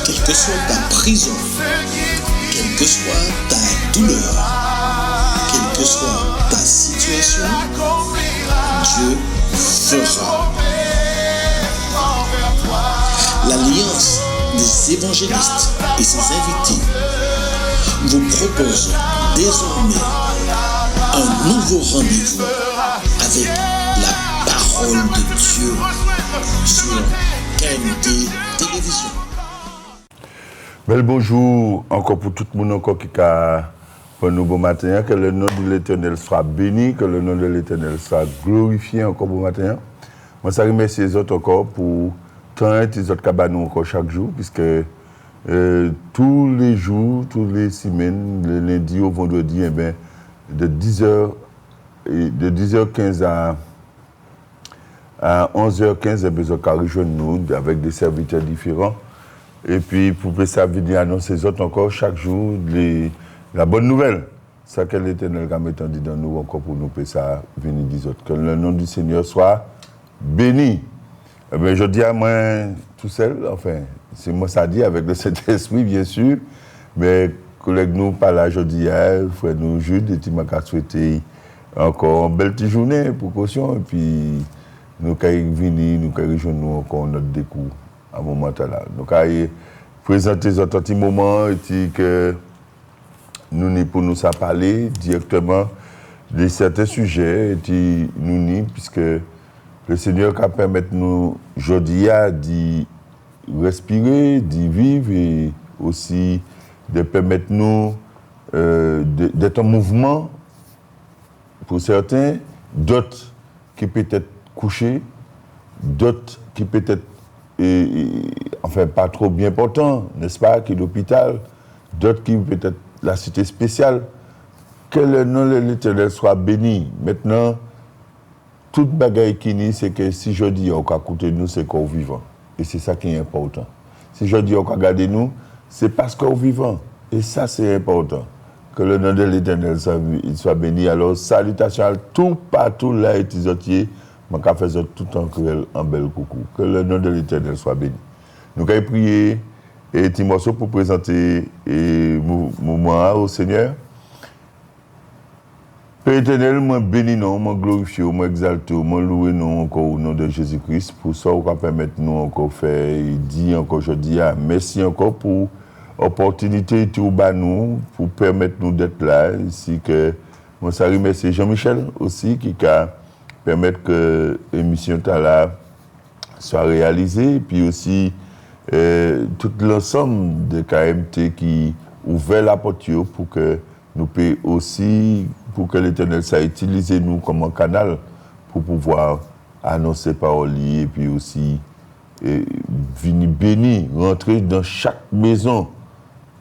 Quelle que soit ta prison, quelle que soit ta douleur, quelle que soit ta situation, Dieu fera. L'Alliance des évangélistes et ses invités vous propose désormais un nouveau rendez-vous avec la parole de Dieu sur KMT Télévision. Bel bonjour encore pour tout le monde encore qui a pour nous bon matin. Que le nom de l'Éternel soit béni, que le nom de l'Éternel soit glorifié encore bon matin. Moi, ça remercie les autres encore pour tant les autres cabanos encore chaque jour, puisque tous les jours, toutes les semaines, le lundi au vendredi, eh bien, de 10h15 à 11h15, eh bien, ils ont rejoindre nous avec des serviteurs différents. Et puis, pour ça, venir annoncer les autres encore chaque jour la bonne nouvelle. Ça que l'Éternel a mis dans nous encore pour nous faire ça, venir des autres. Que le nom du Seigneur soit béni. Eh bien, je dis à moi tout seul, enfin, c'est moi ça dit avec le Saint-Esprit, bien sûr, mais collègues nous parlent aujourd'hui, frère nous Jude, et tu m'as souhaité encore une belle petite journée pour caution, et puis nous allons venir, nous allons rejoindre encore notre découverte à un moment là. Nous allons présenter un petit moment, et que nous n'y pour nous parler directement de certains sujets, et nous puisque le Seigneur qui permet nous aujourd'hui d'y respirer, d'y vivre et aussi de permettre nous d'être en mouvement pour certains, d'autres qui peut-être couchés, d'autres qui peut-être enfin pas trop bien portants, n'est-ce pas, qui est l'hôpital, d'autres qui peut-être la cité spéciale. Que le nom de l'Éternel soit béni. Maintenant, toute bagaille qui n'est, c'est que si je dis qu'on va écouter nous, c'est qu'on est vivant. Et c'est ça qui est important. Si je dis qu'on va regarder nous, c'est parce qu'on est vivant. Et ça, c'est important. Que le nom de l'Éternel soit béni. Alors, salutations à tout partout là, et les autres, je vais faire tout en cruel, en bel coucou. Que le nom de l'Éternel soit béni. Nous allons prier et Timothée pour présenter le moment au Seigneur. Père éternel, moi bénis nous, moi glorifié, moi exalté, moi loué nous encore au nom de Jésus-Christ pour ça qu'on va permettre nous encore faire et dire encore aujourd'hui merci encore pour l'opportunité tout bas nous pour permettre nous d'être là ici que moi ça remercie Jean-Michel aussi qui a permettre que l'émission là soit réalisée et puis aussi tout l'ensemble de KMT qui ouvert la porte pour que nous puissions aussi pour que l'Éternel ça utilise nous comme un canal pour pouvoir annoncer parole et puis aussi venir bénir, rentrer dans chaque maison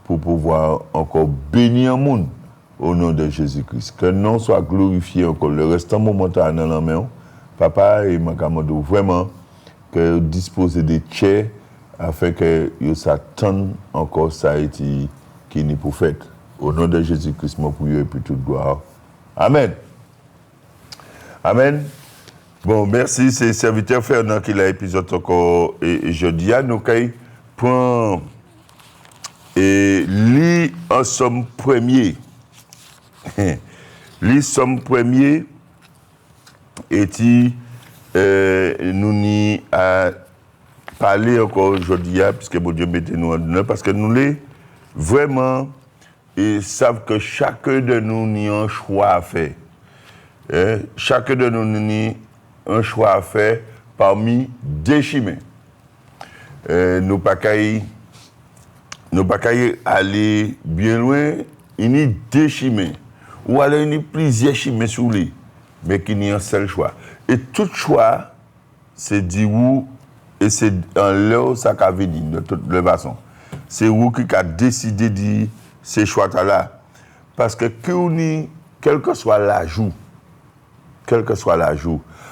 pour pouvoir encore bénir un monde au nom de Jésus-Christ. Que le nom soit glorifié encore. Le restant momentan dans la main, papa et Makamado, vraiment, que disposer des chairs afin que ça tende encore ça qui n'est pour fait. Au nom de Jésus-Christ, mon prière et puis toute gloire. Amen. Amen. Bon, merci. C'est le serviteur Fernand qui l'a épisode encore et jeudi. Nous prend et lit en somme premier. Lit somme premier et nous n'y a parlé encore aujourd'hui puisque mon Dieu mettez nous en honneur parce que nous les vraiment et savent que chacun de nous a un choix à faire. Chacun de nous a un choix à faire parmi des chemins. Nous pas aller bien loin, il y a des chemins. Ou alors il y a plusieurs chemins sur lui, mais qu'il y a un seul choix. Et tout choix, c'est dit où, et c'est en l'heure ça va venir, de toute façon. C'est où qui a décidé de dire ces choix-là. Parce que quel que soit l'ajout,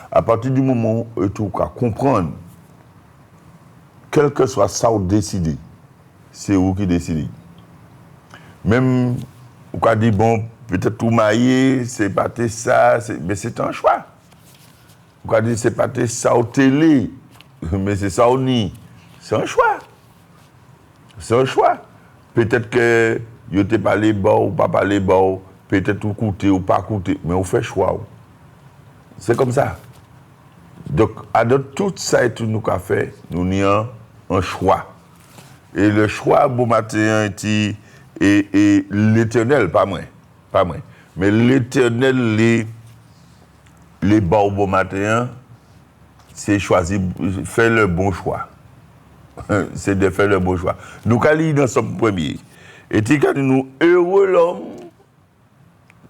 à partir du moment où tu comprends, quel que soit ça ou décider, c'est où qui décide. Même, on peut dire, bon, peut-être tout maillé, c'est pas ça, mais c'est un choix. On peut dire, c'est pas ça au télé, mais c'est ça au nid. C'est un choix. C'est un choix. Peut-être que vous n'avez pas les bas ou pas les bas, peut-être vous coûtez ou pas coûtez, mais vous faites choix. C'est comme ça. Donc, à tout ça et tout nous qu'a fait, nous avons un choix. Et le choix, bon matin, est l'éternel, pas moi. Mais l'éternel, les bas au bon matin, c'est choisir, faire le bon choix. C'est de faire le bon choix. Nous, quand nous sommes premiers, et quand nous heureux l'homme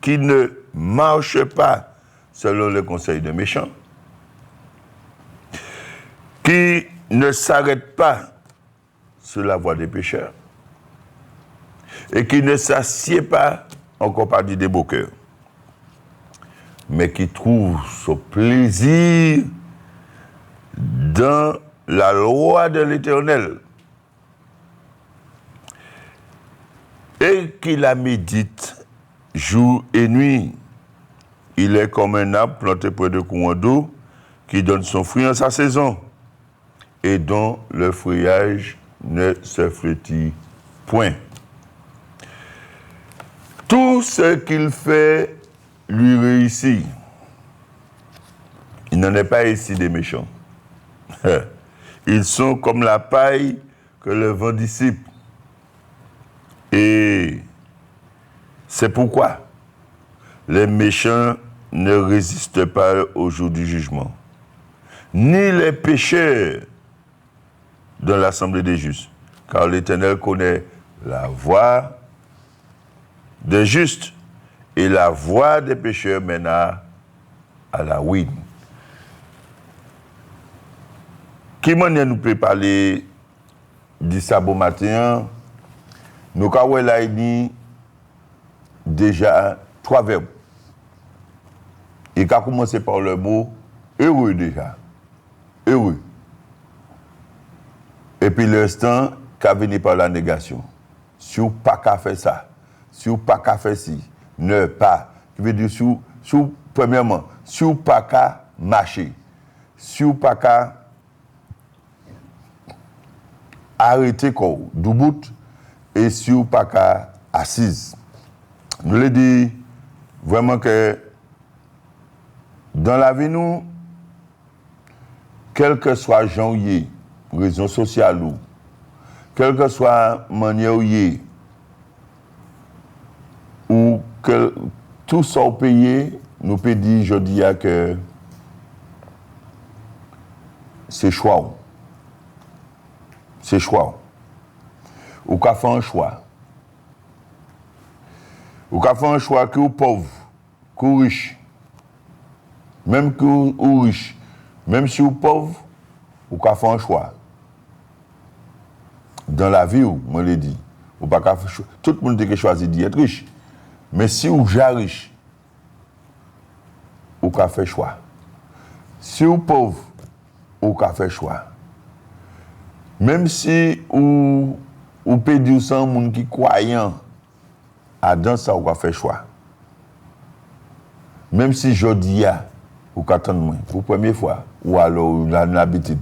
qui ne marche pas selon le conseil de méchants, qui ne s'arrête pas sur la voie des pécheurs, et qui ne s'assied pas en compagnie des beaux cœurs, mais qui trouve son plaisir dans la loi de l'Éternel et qui la médite jour et nuit. Il est comme un arbre planté près de courants d'eau qui donne son fruit en sa saison et dont le feuillage ne se flétrit point. Tout ce qu'il fait lui réussit. Il n'en est pas ici des méchants. Ils sont comme la paille que le vent dissipe. Et c'est pourquoi les méchants ne résistent pas au jour du jugement, ni les pécheurs dans l'assemblée des justes, car l'Éternel connaît la voie des justes et la voie des pécheurs mène à la ruine. Qui manière nous peut parler du sabot matin? Nous avons là déjà 3 verbes. Il a commencé par le mot heureux déjà. Heureux. Et puis l'instant, qu'a venu par la négation. Si vous pas qu'à faire ça, si vous pas qu'à faire ci, ne pas. Qui veut dire premièrement, si vous pas qu'à marcher, si vous pas qu'à arrêter quoi, du bout, et si vous pas qu'à assise. Nous l'ai dit vraiment que dans la vie, nous, quel que soit genre y raison sociale ou, quelle que soit manière ou que tout ça payé, nous peut dire, je dis que c'est choix. C'est choix. Ou qu'a fait un choix. Ou qu'a fait un choix que vous pauvre, que vous riche. Même que vous riche. Même si vous pauvre, ou qu'a fait un choix. Dans la vie, moi l'ai dit, ou pas qu'à faire, tout le monde a choisi d'être riche. Mais si vous êtes riche, ou qu'a fait choix. Si vous pauvre, ou qu'a fait choix. Même si ou peut dire sans monde qui croyant à dans ça ou qu'a fait choix. Même si je dis ou qu'attendre moi pour première fois ou alors dans l'habitude.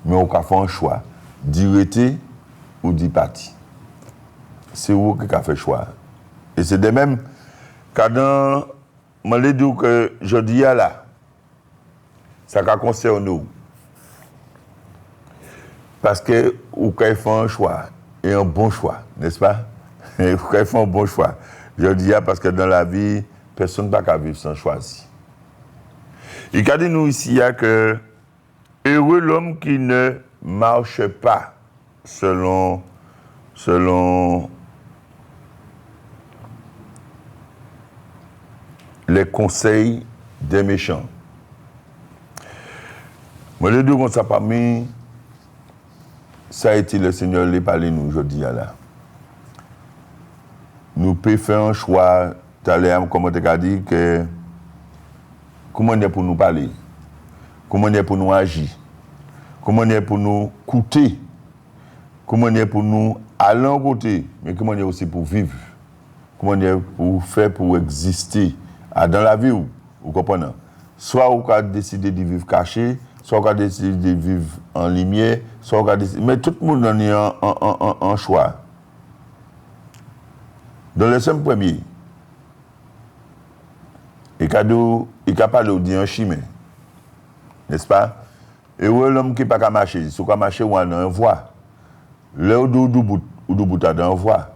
Mais ou qu'a fait un choix d'irriter ou d'y partir. C'est vous qui a fait choix. Et c'est de même quand dans moi les dit que je dis là ça concerne nous. Parce que vous avez fait un choix, et un bon choix, n'est-ce pas? Vous avez fait un bon choix. Je dis parce que dans la vie, personne ne peut pas vivre sans choisir. Il a dit nous ici que heureux l'homme qui ne marche pas selon les conseils des méchants. Moi, les deux, comme ça, parmi ça a été le Seigneur les parler nous aujourd'hui là. Nous pouvons faire un choix, comme tu as dit, que comment on est pour nous parler, comment on est pour nous agir, comment on est pour nous coûter, comment on est pour nous aller en côté, mais comment on est aussi pour vivre, comment on est pour faire pour exister dans la vie, vous comprenez? Soit on a décidé de vivre caché, soit on a décidé de vivre en lumière, soit on a décidé... Mais tout le monde en a un choix. Dans le seul premier, il y a pas de dire un chemin. N'est-ce pas? Et où l'homme qui n'a pas marcher, si on a marché, on a une voie. Là où du bout à une voie.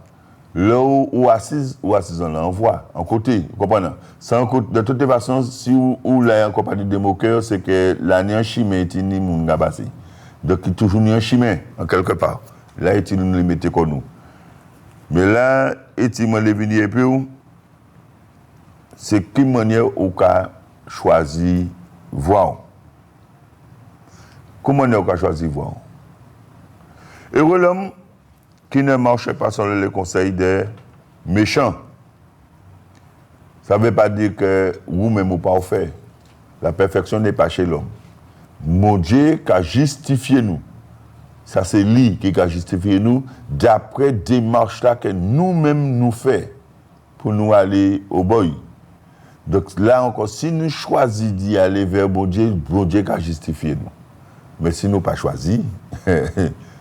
Là où assise on a une voie. En côté, vous comprenez? De toute façon, si vous avez en compagnie de moqueurs, c'est que l'année un chemin est une moun gabassi. Donc il y a toujours un chemin, en quelque part. Là, il y a une limite comme nous. Mais là, il y a une limite et c'est quelle manière on a choisi voir. Comment on a choisi voir? Et l'homme qui ne marche pas selon les conseils des méchants. Ça ne veut pas dire que vous-même vous pas fait. La perfection n'est pas chez l'homme. Mon Dieu qui a justifié nous. Ça c'est lui qui a justifié nous d'après démarche là que nous-mêmes nous faisons pour nous aller au boy. Donc là encore, si nous choisissons d'y aller vers bon Dieu qui a justifié nous. Mais si nous pas choisi,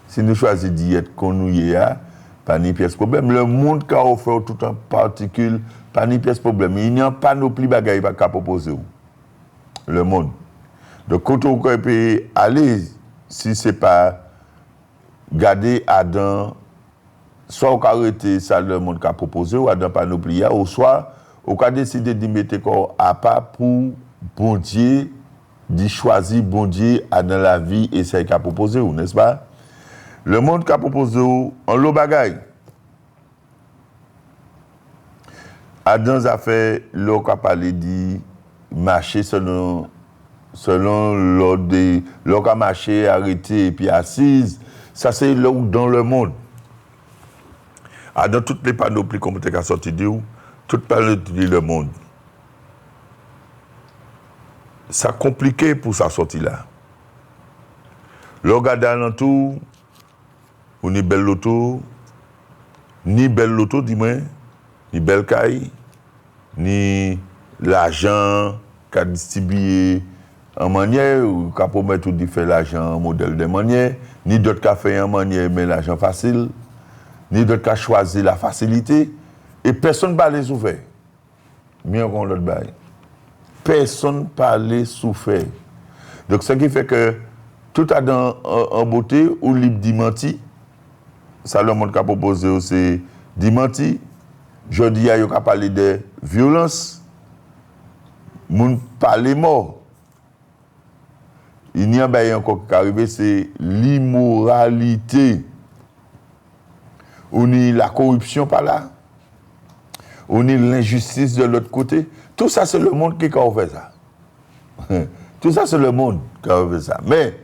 si nous choisissons d'y être qu'on nous y a, pas ni pièce problème. Le monde qui a offert tout en particule, pas ni pièce problème. Il n'y a pas nos plus bagailles à proposer. Le monde. Donc quand on peut aller, si ce n'est pas garder Adam, soit on peut arrêter ça le monde qui a proposé, ou Adam panoplie, ou soit on peut décider de mettre corps à part pour bon Dieu, d'y choisir bon Dieu dans la vie et c'est qu'il a proposé, n'est-ce pas? Le monde qui a proposé en l'eau bagaille. Adam a fait l'eau qui a parlé de marcher selon l'ordre de l'eau qui a marché, arrêté et puis assise. Ça c'est l'eau dans le monde. Dans toutes les panoplies qu'on peut sortir de où, toutes panoplies le monde. Ça compliqué pour sa sortie là. Le regarde alentour, on est belle loto, ni belle loto, dis-moi, ni belle caille, ni l'argent qu'a distribué en manière, ou qu'a promettre de faire l'argent en modèle de manière, ni d'autres qu'a fait en manière, mais l'argent facile, ni d'autres qu'a choisi la facilité, et personne ne va les ouvrir. Mieux qu'on l'autre bail. Personne ne parlait souffert. Donc, ce qui fait que tout a dans en beauté ou libre dimenti. Ça, le monde qui a proposé, c'est dimenti. Je dis, il y a parlé de violence. Moun parle mort. Il n'y a pas encore qui arrive, c'est l'immoralité. On y la corruption par là. On y l'injustice de l'autre côté. Tout ça, c'est le monde qui a fait ça. Tout ça, c'est le monde qui a fait ça. Mais,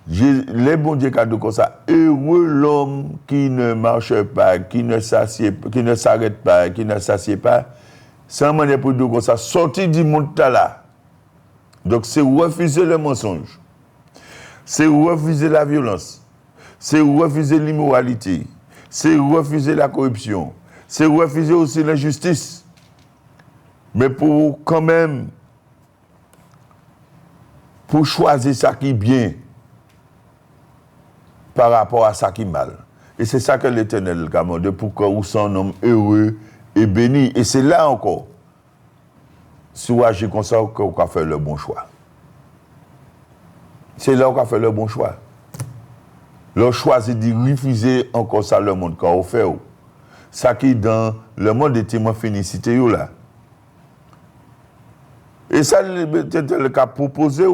les bons dieux qui ont dit comme ça, heureux l'homme qui ne marche pas, qui ne s'arrête pas, qui ne s'assied pas, sans manière pour dire comme ça, sortir du monde là. Donc, c'est refuser le mensonge. C'est refuser la violence. C'est refuser l'immoralité. C'est refuser la corruption. C'est refuser aussi l'injustice. Mais pour quand même, pour choisir ça qui est bien par rapport à ça qui est mal. Et c'est ça que l'Éternel a demandé pour que vous soyez un homme heureux et béni. Et c'est là encore, si vous agissez comme ça, que vous avez fait le bon choix. C'est là que vous avez fait le bon choix. Vous choisissez de refuser encore ça le monde qu'on a fait. Ça qui est dans le monde des témoins félicité là. Et ça, le cas proposé,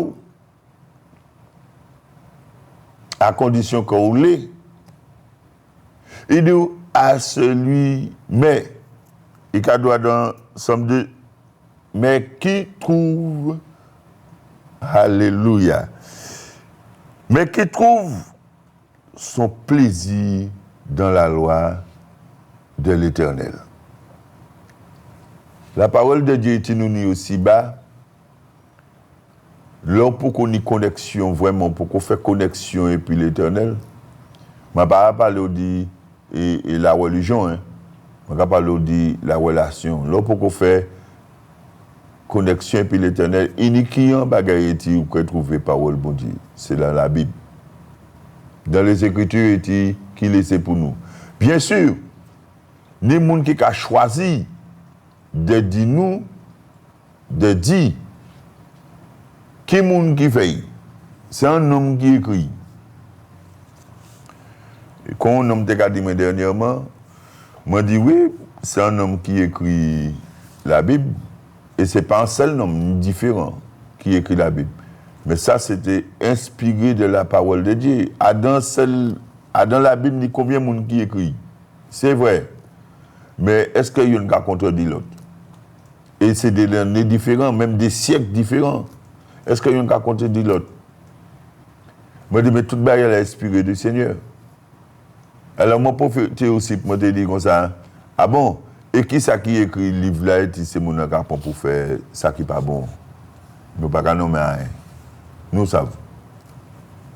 à condition qu'on l'ait. Il dit à celui, mais, il doit dans Somme 2, mais qui trouve, alléluia, mais qui trouve son plaisir dans la loi de l'Éternel. La parole de Dieu est nous aussi bas. Là, pour qu'on ait connexion, vraiment, pour qu'on fasse connexion et puis l'Éternel, je ne vais pas parler de la religion, je ne vais pas parler de la relation. Là, pour qu'on fasse connexion et puis l'éternel, iniquiant bagaille ou que trouver parole bon Dieu. C'est dans la Bible. Dans les Écritures, qui laissé pour nous. Bien sûr, ni monde qui a choisi de dire nous, de dire qui monde qui fait. C'est un homme qui écrit. Et quand un homme t'a dit dernièrement, m'a dit oui, c'est un homme qui écrit la Bible et c'est pas un seul homme différent qui écrit la Bible. Mais ça, c'était inspiré de la parole de Dieu. Dans la Bible, il y a combien de monde qui écrit? C'est vrai. Mais est-ce qu'il y a un cas contredit l'autre? Et c'est des années différents, même des siècles différents. Est-ce qu'il y a un cas contredit l'autre? Moi, je dis, mais toute barrière est inspirée du Seigneur. Alors, mon prophète aussi, moi, je dis comme ça. Ah bon? Et qui ça qui écrit le livre là? C'est mon capon pour faire ça qui n'est pas bon. Nous ne pouvons pas nommer rien. Nous savons.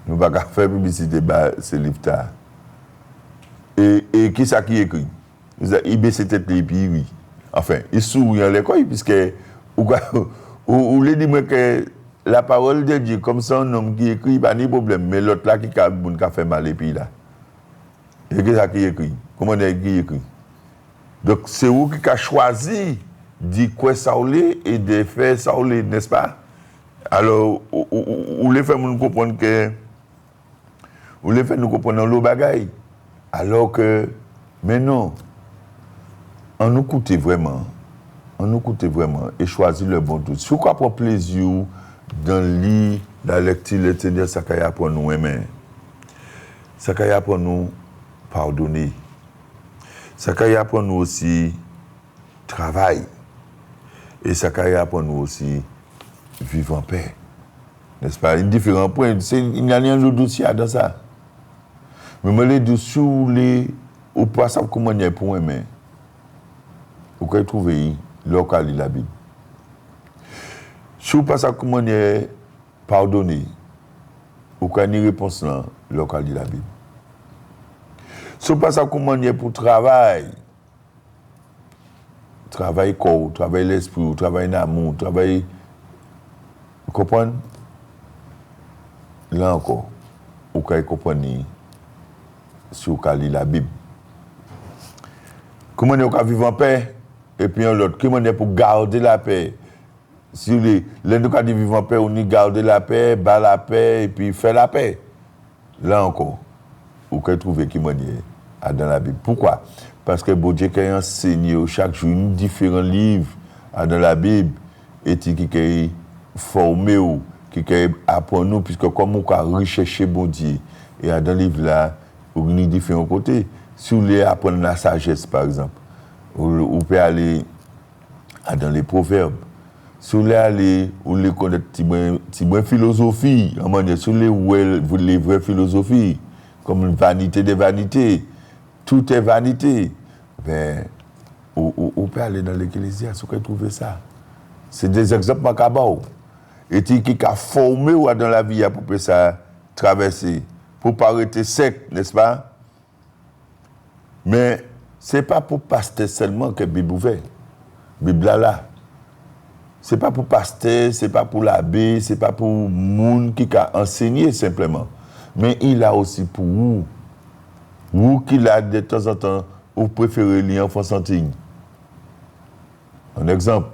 Nous ne pouvons pas faire publicité de ce livre-là. Et qui ça qui écrit? Il baisse tête et puis oui. Enfin, il sourit en l'école, puisque ou les dit que la parole de Dieu, comme ça, un homme qui écrit, pas de problème. Mais l'autre là qui a fait mal et puis là. Et qui ça qui écrit? Comment est-ce qui écrit? Donc, c'est vous qui a choisi de quoi ça et de faire ça, n'est-ce pas? Alors, vous les faites nous comprendre que. Vous les faites nous comprendre le bagaille. Alors que, mais non, on nous coûte vraiment. Et choisir le bon tout. Si vous prend plaisir dans le la lecture, le Seigneur, ça qu'il y a pour nous aimer. Ça qu'il y a pour nous pardonner. Ça qu'il y a pour nous aussi travail. Et ça qu'il y a pour nous aussi vivre en paix. N'est-ce pas? Il y a différents points. Il n'y a rien de dossier dans ça. Mais je les dessous, ou pas ça comment il y a pour aimer. Vous pouvez trouver local la Bible. Si vous pas ça comment il y a pardonner, vous pouvez une réponse là, local la Bible. Si vous pas ça comment il y a pour travail corps, travail l'esprit, travail l'amour, travail. Vous comprenez? Là encore, vous pouvez comprendre si vous lisez la Bible. Comment on peut vivre en paix? Et puis l'autre, comment on pour garder la paix? Si les nous dit vivre en paix, on y garder la paix, battre la paix, et puis faire la paix. Là encore, vous pouvez trouver qui dans la Bible. Pourquoi? Parce que bon Dieu a enseigné chaque jour un différent livre dans la Bible et qui est formé, qui apprend nous, puisque comme on a recherché bon Dieu, et dans le livre là, on a différents côtés. Si vous voulez apprendre la sagesse, par exemple, vous pouvez aller dans les proverbes. Si vous voulez aller, vous voulez connaître une philosophie, si vous voulez les vraies philosophies, comme une vanité des vanités, tout est vanité. Ben, vous pouvez aller dans l'Ecclésiaste, vous pouvez trouver ça. C'est des exemples macabres. Et qui a formé dans la vie pour ça traverser, pour ne pas arrêter sec, n'est-ce pas? Mais ce n'est pas pour pasteur seulement que la Bible ouverte. La Bible là. Ce n'est pas pour pasteur, ce n'est pas pour l'abbé, ce n'est pas pour le monde qui a enseigné simplement. Mais il a aussi pour vous. Vous qui l'a de temps en temps, vous préférez lire enfant santine. Un exemple.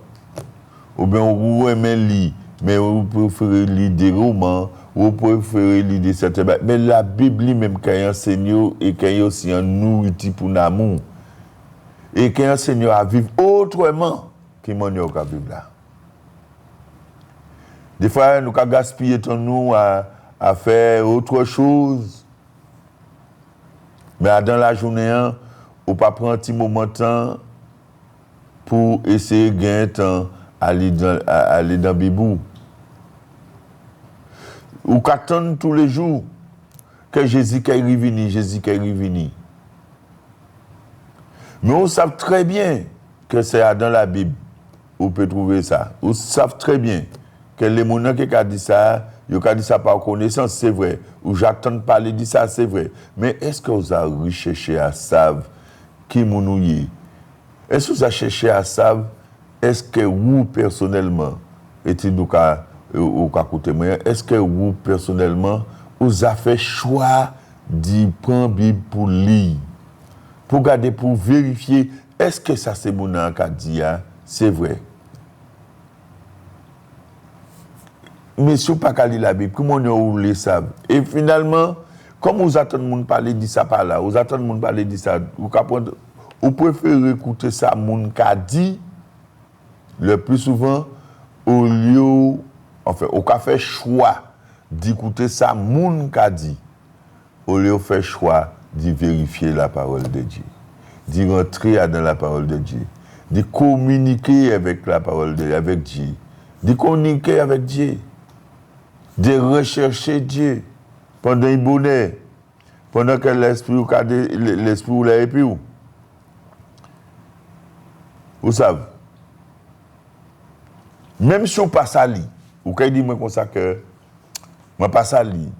Ou bien vous aimez lire, mais vous préférez lire des romans, vous préférez lire des certains. Mais la Bible lui-même qui a enseigné et qui a aussi un nourriture pour l'amour. Et qui a enseigné à vivre autrement qu'il m'a dit à vivre là. Des fois, nous avons gaspillé ton nous à faire autre chose. Mais dans la journée, on ne peut pas prendre un petit moment de temps pour essayer de gagner temps à aller dans la Bible. Ou qu'attendre tous les jours que Jésus est revenu. Mais on sait très bien que c'est dans la Bible. On peut trouver ça. On sait très bien que les gens qui ont dit ça, ils ont dit ça par connaissance, c'est vrai. Ou j'attends de parler de ça, c'est vrai. Mais est-ce que vous avez recherché à savoir qui nous est? Est-ce que vous avez cherché à savoir est-ce que vous, personnellement, est-ce que vous, personnellement, vous avez fait choix d'y prendre Bible pour lire, pour garder, pour vérifier, est-ce que ça c'est mon qui a dit, c'est vrai? Mais si vous n'avez pas lire la Bible, comment vous le savez? Et finalement, comme vous attendez de parler de ça par là, vous attendez de parler de ça, vous préférez écouter ça, mon qui a dit, le plus souvent, au lieu, enfin, au cas fait choix d'écouter ça, mon qui a dit, au lieu de faire choix de vérifier la parole de Dieu, de rentrer dans la parole de Dieu, de communiquer avec la parole de Dieu, avec Dieu, de communiquer avec Dieu, de rechercher Dieu pendant un bonheur, pendant que l'esprit ou l'a épi ou. Vous savez, même si on passe à lire, ou quand il dit moi comme ça que je passe à lire,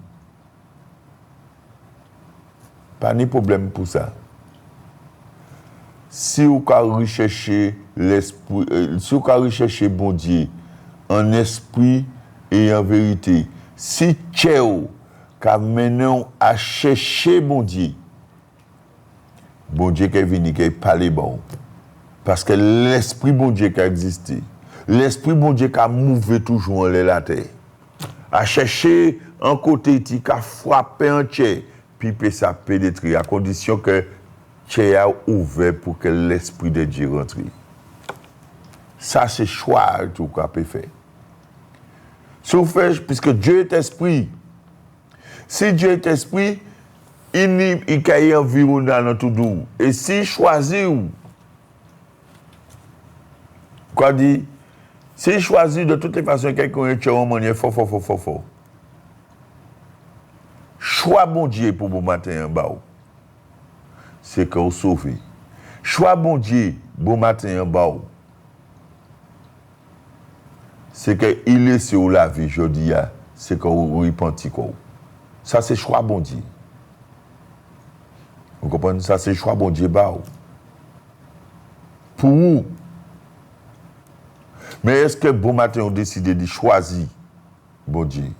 pas de problème pour ça. Si vous recherchez l'esprit, si vous recherchez bon Dieu en esprit et en vérité, si Tchéo qu'a mené à chercher bon Dieu qui est venu, qui est parlé bon. Parce que l'esprit bon Dieu qui a existé, l'esprit bon Dieu qui a mouvé toujours en la terre, à chercher un côté qui a frappé un tché, puis peut ça pénétrer, à condition que tché a ouvert pour que l'esprit de Dieu rentre. Ça, c'est choix tout qu'on peut faire. Si vous faites, puisque Dieu est esprit, si Dieu est esprit, il y a environnement dans tout doux. Et s'il choisit, quoi dit, s'il choisit de toutes les façons quelqu'un est en manière fort. Choix bon Dieu pour bon matin en bas, c'est qu'on sauve. Choix bon Dieu, bon matin en bas, c'est qu'il est sur la vie, je dis, c'est qu'on repentit. Ça, c'est choix bon Dieu. Vous comprenez? Ça, c'est choix bon Dieu. Pour vous. Mais est-ce que bon matin, on décide de choisir bon Dieu?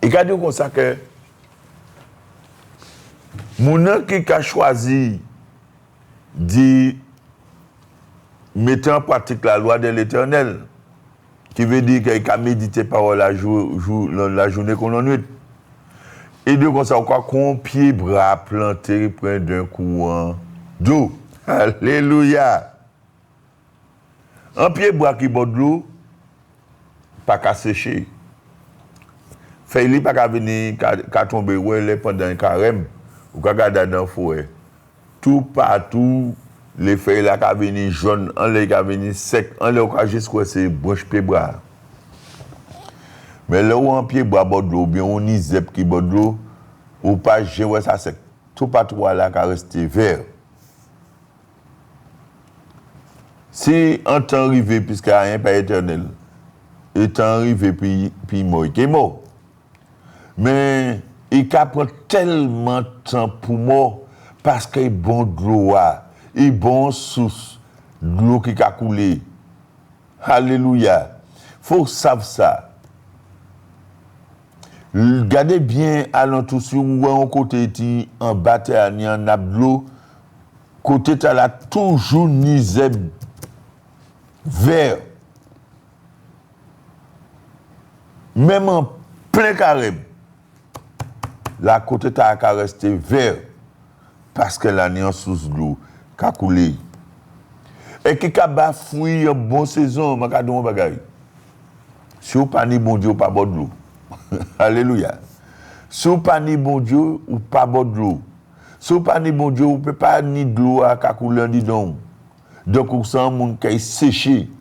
Et regardez comme ça que mon qui a choisi de mettre en pratique la loi de l'Éternel, qui veut dire qu'il a médité par la journée qu'on en nuit. Et de comme ça, on croit qu'on pied bras planté près d'un courant d'eau. Alléluia. Un pied bras qui boit de l'eau, pas qu'à sécher. Fait il pas qu'à venir, qu'à tomber pendant un carême, ou qu'à garder dans le forêt. Tout partout, les feuilles là qui viennent jaunes, en les qui viennent secs, en les qui jusqu'à ces branches pieds bras. Mais là où un pied bras boit de l'eau, bien on y zep qui boit de l'eau, ou pas gérer ça sec. Tout partout là qui reste vert. Si un temps arrivé, puisqu'il n'y a rien pas éternel, et temps arrivé, puis mort, il est mort. Mais il prend tellement de temps pour mort, parce qu'il est bon de l'eau, il est bon source de l'eau qui a coulé. Alléluia. Il faut savoir ça. Regardez bien à l'entour, si vous voyez un côté en bataille, il y a un ablo, côté tu as toujours nisé vert. Même en plein carême, la côté tu as resté vert, parce que la n'y a source d'eau qui a coulé. Et qui a bafouillé une bonne saison, je vais dire bagay. Si vous pas ni bon Dieu, pas bon de l'eau. Alléluia. Si vous pas ni bon Dieu, ou pas bon de l'eau. Si vous pas ni bon Dieu, vous ne pouvez pas ni de l'eau à couler en dedans. Donc, vous sentez un monde qui est séché.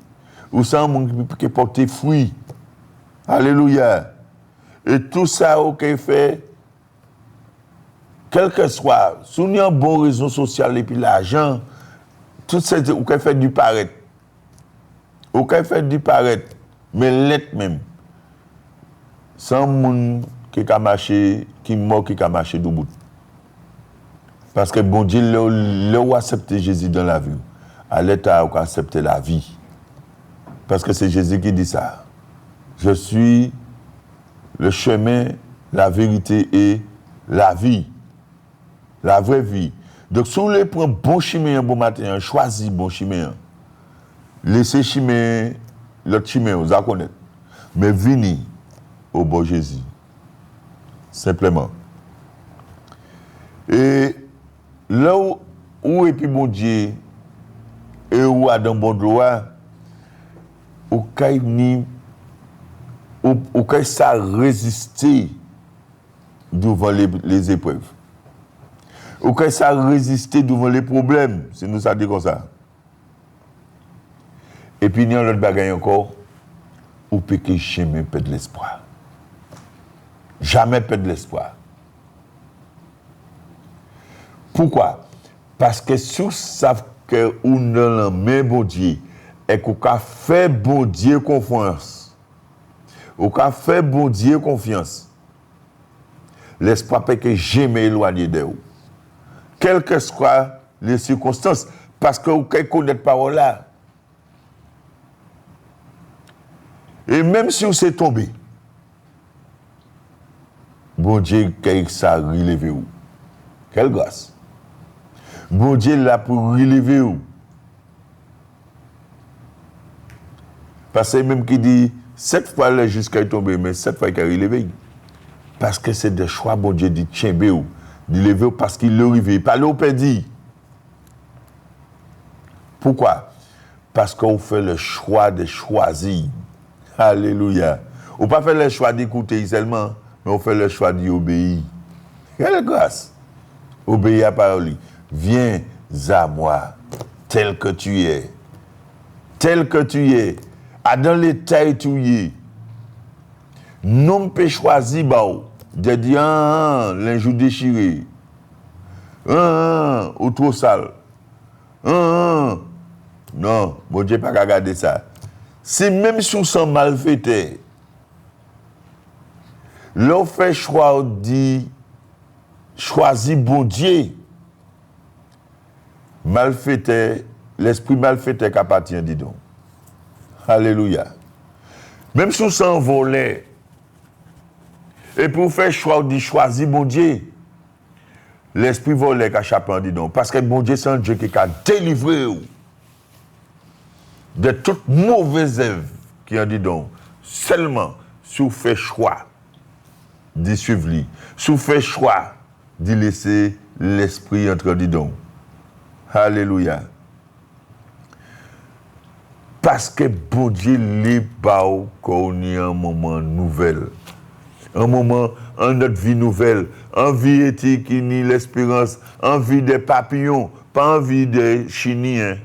Vous sentez un monde qui porte fruit. Alléluia. Et tout ça, vous fait, quel que soit, si vous avez un bon réseau social et puis l'argent, tout ça, vous fait du paraître. Vous fait du paraître. Mais l'être même. Sans monde qui a marché, qui mort, qui a marché du bout. Parce que bon Dieu, le accepté Jésus dans la vie. à l'état où accepter la vie. Parce que c'est Jésus qui dit ça. Je suis le chemin, la vérité et la vie. La vraie vie. Donc, si vous voulez prendre bon chemin un bon matin, choisissez bon chemin. Laissez chemin, l'autre chemin, vous allez connaître. Mais venez au bon Jésus. Simplement. Et là où est puis bon Dieu, et où a dans bon droit, où ça résister devant les épreuves. Où ça résister devant les problèmes, si nous ça dit comme ça. Et puis il y a l'autre bagaille encore, où peut que jamais perdre l'espoir. Jamais perdre l'espoir. Pourquoi? Parce que si vous savez que vous dans la main bon Dieu et que vous fait bon Dieu confiance, vous fait bon Dieu confiance, l'espoir peut que jamais éloigner de vous. Quelles que soient les circonstances, parce que vous connaissez cette parole-là. Et même si vous êtes tombé, bon Dieu, ça relever vous. Quelle grâce. Bon Dieu là pour relever vous. Parce que même qui dit 7 fois là jusqu'à tomber, mais 7 fois qu'il a relevé. Parce que c'est des choix, bon Dieu dit tiens vous, dit lever vous parce qu'il l'a relevé. Pas l'eau perdu. Pourquoi? Parce qu'on fait le choix de choisir. Alléluia. On ne pas fait le choix d'écouter seulement, mais on fait le choix d'y obéir. Quelle grâce. Obéir à la parole. Viens à moi, tel que tu es. Tel que tu es. Dans l'état où tu es. Non peut choisir de dire l'injou déchiré. Ou trop sale. Non, bon Dieu pas regarder ça. C'est même si on s'en malfaitait. L'on fait choix dit choisir bon Dieu. Malfaitait, l'esprit malfaitait qu'appartient, dis donc. Alléluia. Même si on s'en volait, et pour faire choix dit choisir bon Dieu, l'esprit volait qu'à chapin, dis donc. Parce que bon Dieu, c'est un Dieu qui a délivré de toute mauvaise œuvre qui en dit donc. Seulement, si vous faites choix d'y suivre lui, si vous faites choix d'y laisser l'esprit entrer, dis donc. Alléluia. Parce que bon Dieu n'est pas qu'on y a un moment nouvel. Un moment, en notre vie nouvelle, en vie éthique qui nie l'espérance, en vie des papillons, pas en vie des chiniens.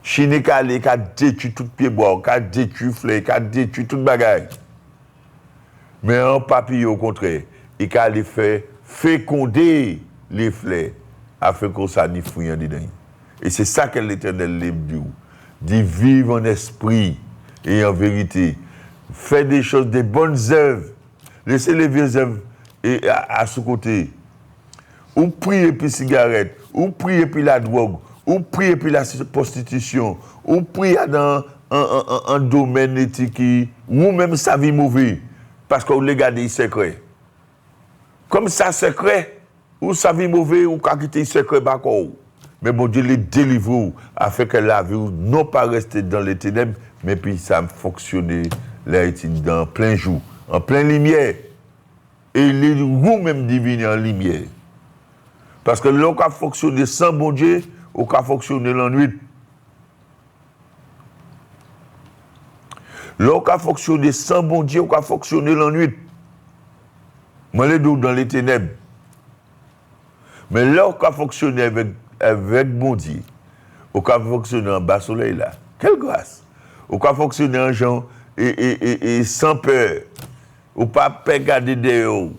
Chine qui a détruit tout pied bois, qui a détruit fleur, qui a détruit toute bagaille. Mais un papillon, au contraire, il a fait féconder les fleurs afin qu'on s'en y fouille dedans. Et c'est ça que l'Éternel dit. Dit vivre en esprit et en vérité. Faites des choses, des bonnes œuvres. Laissez les vieilles œuvres à ce côté. Ou priez puis cigarette, ou priez puis la drogue, ou priez puis la prostitution, ou priez dans un domaine éthique, ou même sa vie mauvaise, parce que vous les gardez secret. Comme ça secret, ou sa vie mauvaise, ou qu'à quitter secret d'accord. Mais bon Dieu les délivre afin que la vie non pas rester dans les ténèbres, mais puis ça fonctionne dans plein jour, en pleine lumière. Et les roues même divines en lumière. Parce que l'on a fonctionné sans bon Dieu, on a fonctionné la nuit. L'on a fonctionné sans bon Dieu, on a fonctionné la nuit. Moi, les deux dans les ténèbres. Mais l'on a fonctionné avec bon Dieu, on a fonctionné en bas soleil là. Quelle grâce! On a fonctionné en gens et sans peur. On pas regarder dehors.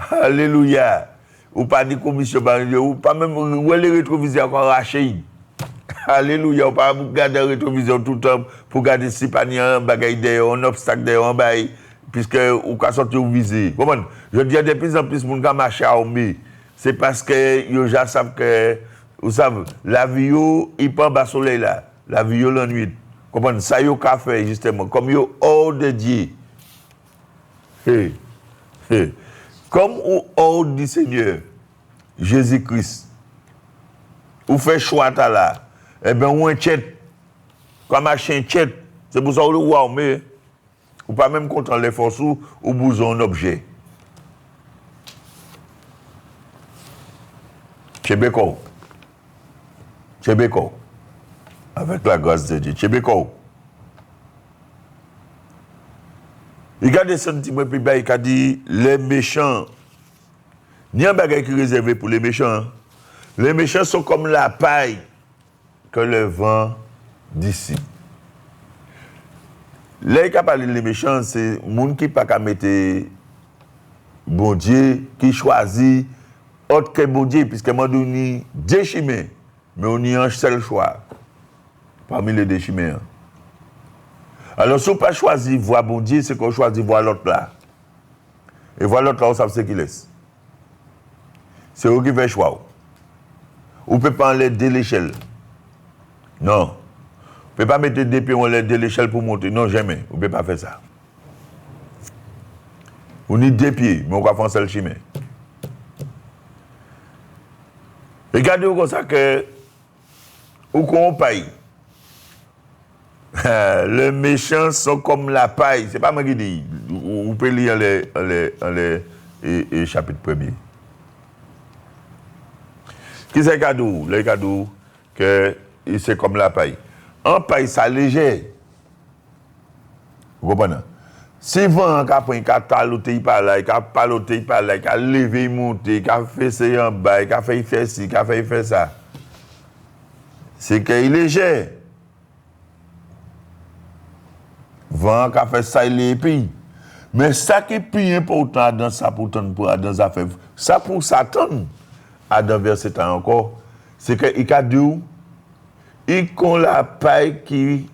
Alléluia. Ou pas de commission, ou pas même les rétroviseurs encore arrachés. Alléluia. Ou pas regarder les rétroviseurs tout le temps pour regarder si pas un bagaille dehors, un obstacle dehors, un bail, puisque ou qu'à sortir au visé. Comment? Je dis de plus en plus, mon gars marche à armé. C'est parce que les gens savent que vous savez, la vie, il prend bas soleil là, la vie, la nuit. Comprenez, ça y a fait justement, comme yo hors de Dieu. Comme au hors du Seigneur, Jésus-Christ, ou fait choix là, eh bien, ou un tchète, comme un chien tchète, c'est pour ça que le roi, mais, ou pas même content les forces ou besoin un objet. Tchébéko. Avec la grâce de Dieu. Tchébéko. Il a descendu, puis il a dit, les méchants, il y a un bagage qui est réservé pour les méchants. Les méchants sont comme la paille que le vent dissipe. Là, il a parlé des méchants, c'est les gens qui ne peuvent pas mettre bon Dieu, qui choisit autre que bon Dieu, puisque moi, on a deux chimères, mais on a un seul choix parmi les deux chimères. Alors, si on n'a pas choisi voir bon Dieu, c'est qu'on choisit voir l'autre là. Et voir l'autre là, on sait ce qu'il laisse. C'est eux qui font le choix. On ne peut pas enlever de l'échelle. Non. On ne peut pas mettre des pieds de l'échelle pour monter. Non, jamais. On ne peut pas faire ça. On a deux pieds, mais on va faire un seul chemin. Regardez comme ça que, où qu'on paye. Les méchants sont comme la paille. C'est pas moi qui dis. Vous pouvez lire les chapitres premiers. Qui c'est cadeau? Le cadeau que c'est comme la paille. En paille, ça léger. Vous comprenez? Si vous avez taloté par là, paloté par là, levé, monté, fait ça en bas, fait ci, fait ça, c'est qu'il est léger. Vent qui fait ça, il est pire. Mais ça qui est plus important dans ça, pourtant, pour dans affaire, ça pour Satan, à dans verset encore, c'est qu'il a dit, il a la paille qui